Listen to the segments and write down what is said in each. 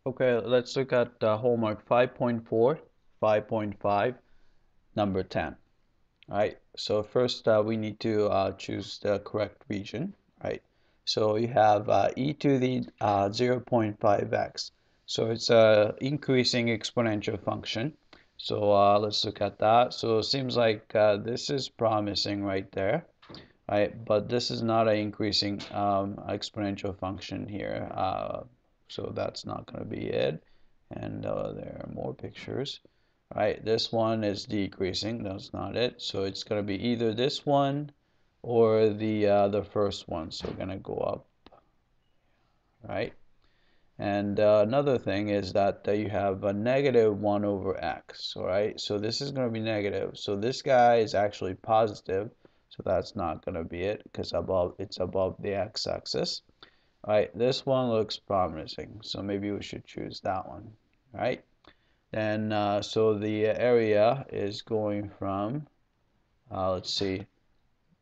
Okay, let's look at homework 5.4, 5.5, number 10. All right, so first we need to choose the correct region. Right, so you have e to the 0.5x. So it's a increasing exponential function. So let's look at that. So it seems like this is promising right there. Right, but this is not an increasing exponential function here. So that's not going to be it. And there are more pictures. Right, this one is decreasing. That's not it. So it's going to be either this one or the first one. So we're going to go up. Right. And another thing is that you have a negative 1 over x. All right. So this is going to be negative. So this guy is actually positive. So that's not going to be it because it's above the x-axis. All right, this one looks promising, so maybe we should choose that one. All right, then so the area is going from let's see,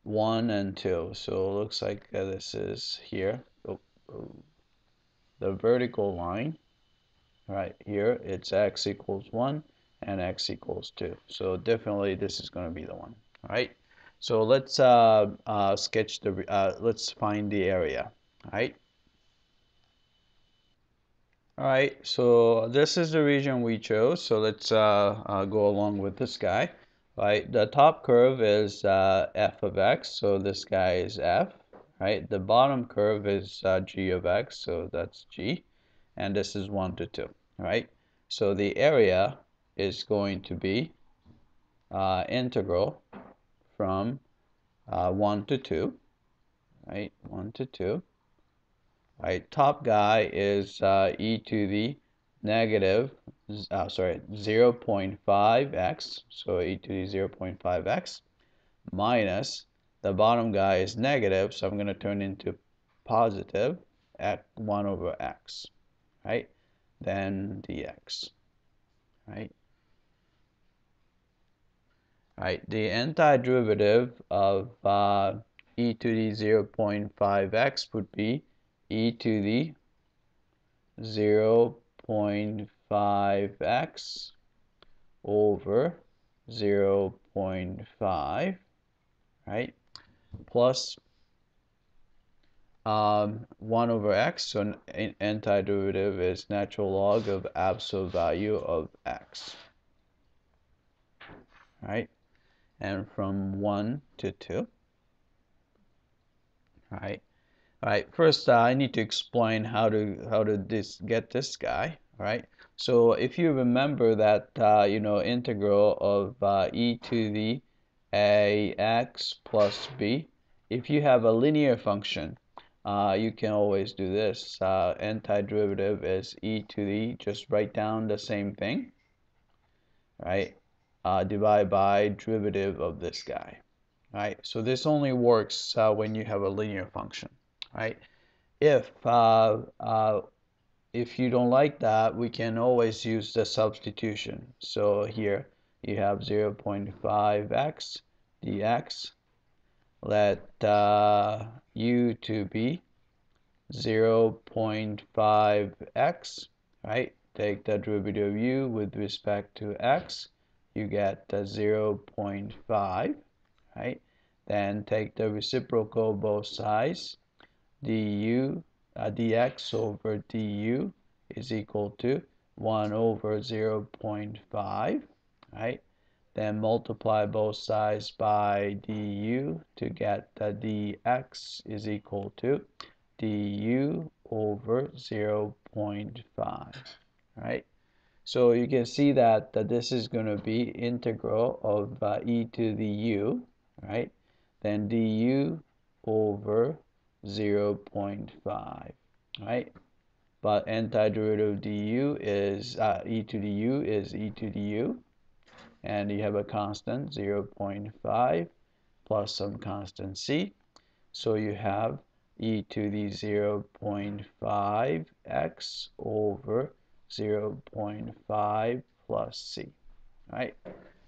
1 and 2. So it looks like this is here. The vertical line right here, it's x equals 1 and x equals 2. So definitely this is going to be the one. All right. So let's sketch the let's find the area. All right. All right. So this is the region we chose. So let's go along with this guy. Right. The top curve is f of x. So this guy is f. Right. The bottom curve is g of x. So that's g. And this is 1 to 2. Right. So the area is going to be integral from 1 to 2. Right. 1 to 2. Right, top guy is e to the negative, 0.5x, so e to the 0.5x, minus the bottom guy is negative, so I'm going to turn into positive at 1 over x, right? Then dx, right? Right, the antiderivative of e to the 0.5x would be e to the 0.5x over 0.5, right, plus 1 over x, so an antiderivative is natural log of absolute value of x, right, and from 1 to 2, right. All right, first I need to explain how to get this guy, right? So if you remember that integral of e to the ax plus b, if you have a linear function, you can always do this. Antiderivative is e to the, just write down the same thing, right? Divide by derivative of this guy, right? So this only works when you have a linear function, right? If you don't like that, we can always use the substitution. So here you have 0.5x dx. Let u to be 0.5x, right? Take the derivative of u with respect to x. You get 0.5, right? Then take the reciprocal both sides. Dx over du is equal to 1 over 0.5, right? Then multiply both sides by du to get the dx is equal to du over 0.5, right? So you can see that this is going to be integral of e to the u, right? Then du over 0.5, right? But antiderivative du is e to the u is e to the u, and you have a constant 0.5 plus some constant c. So you have e to the 0.5x over 0.5 plus c, right?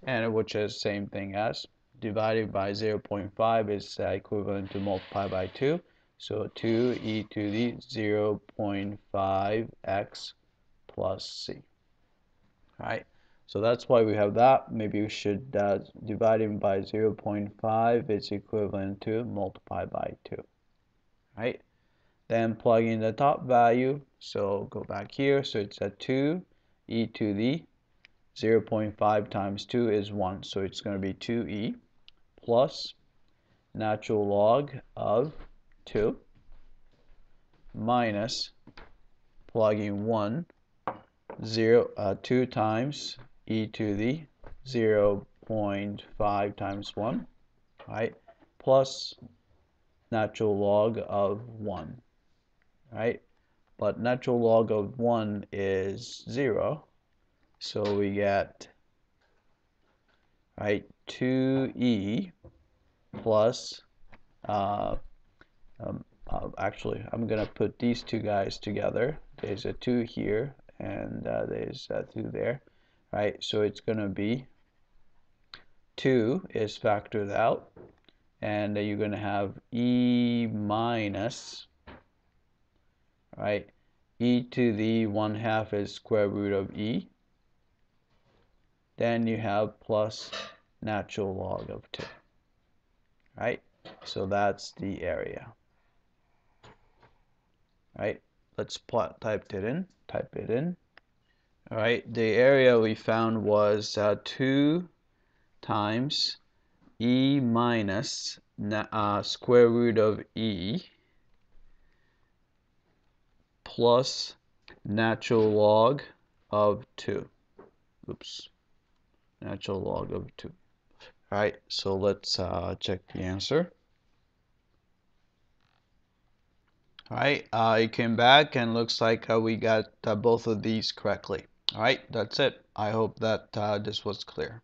And which is same thing as divided by 0.5 is equivalent to multiply by 2. So 2 e to the 0.5x plus c. Right? So that's why we have that. Maybe we should divide it by 0.5. It's equivalent to multiply by 2. Right? Then plug in the top value. So go back here. So it's a 2 e to the 0.5 times 2 is 1. So it's going to be 2e plus natural log of 2 minus plugging 2 times e to the 0.5 times 1, right, plus natural log of 1, right? But natural log of 1 is 0, so we get, right, 2e plus, actually, I'm going to put these two guys together. There's a 2 here, and there's a 2 there, right? So it's going to be 2 is factored out, and you're going to have e minus, right? E to the 1/2 is square root of e. Then you have plus natural log of 2, right? So that's the area, right? Let's type it in. All right, the area we found was 2 times e minus square root of e plus natural log of 2. Oops, natural log of 2. All right, so let's check the answer. All right, it came back and looks like we got both of these correctly. All right, that's it. I hope that this was clear.